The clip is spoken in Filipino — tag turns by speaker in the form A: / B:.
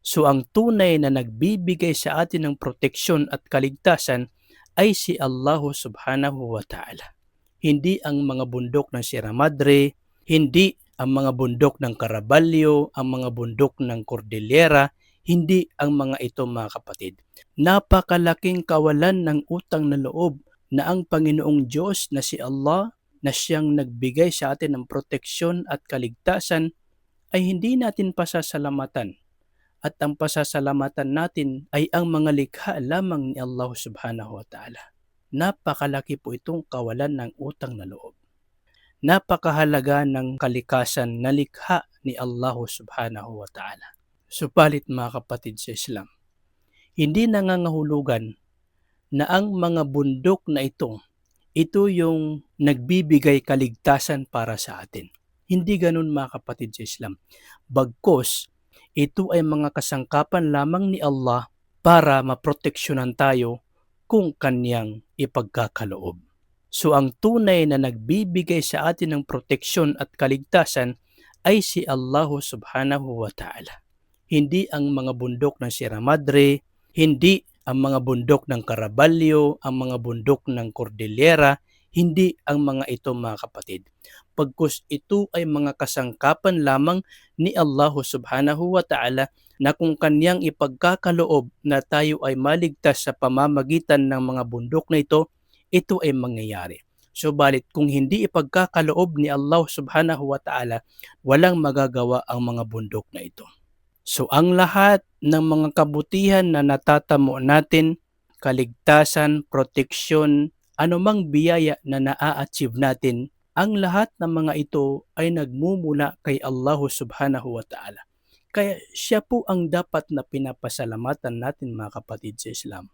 A: So ang tunay na nagbibigay sa atin ng proteksyon at kaligtasan ay si Allah subhanahu wa ta'ala. Hindi ang mga bundok ng Sierra Madre, hindi ang mga bundok ng Caraballo, ang mga bundok ng Cordillera, hindi ang mga ito mga kapatid. Napakalaking kawalan ng utang na loob na ang Panginoong Diyos na si Allah na siyang nagbigay sa atin ng proteksyon at kaligtasan ay hindi natin pasasalamatan. At ang pasasalamatan natin ay ang mga likha lamang ni Allah subhanahu wa ta'ala. Napakalaki po itong kawalan ng utang na loob. Napakahalaga ng kalikasan na likha ni Allah subhanahu wa ta'ala. Supalit mga kapatid sa Islam, hindi nangangahulugan na ang mga bundok na ito yung nagbibigay kaligtasan para sa atin. Hindi ganun mga kapatid sa Islam. Bagkus, ito ay mga kasangkapan lamang ni Allah para maproteksyonan tayo kung kanyang ipagkakaloob. So ang tunay na nagbibigay sa atin ng proteksyon at kaligtasan ay si Allah subhanahu wa ta'ala. Hindi ang mga bundok ng Sierra Madre, hindi ang mga bundok ng Caraballo, ang mga bundok ng Cordillera, hindi ang mga ito mga kapatid. Pagkus ito ay mga kasangkapan lamang ni Allah subhanahu wa ta'ala na kung kanyang ipagkakaloob na tayo ay maligtas sa pamamagitan ng mga bundok na ito ay mangyayari. Subalit kung hindi ipagkakaloob ni Allah subhanahu wa ta'ala, walang magagawa ang mga bundok na ito. So ang lahat ng mga kabutihan na natatamo natin, kaligtasan, proteksyon, anumang biyaya na naa-achieve natin, ang lahat ng mga ito ay nagmumula kay Allah subhanahu wa ta'ala. Kaya siya po ang dapat na pinapasalamatan natin mga kapatid sa Islam.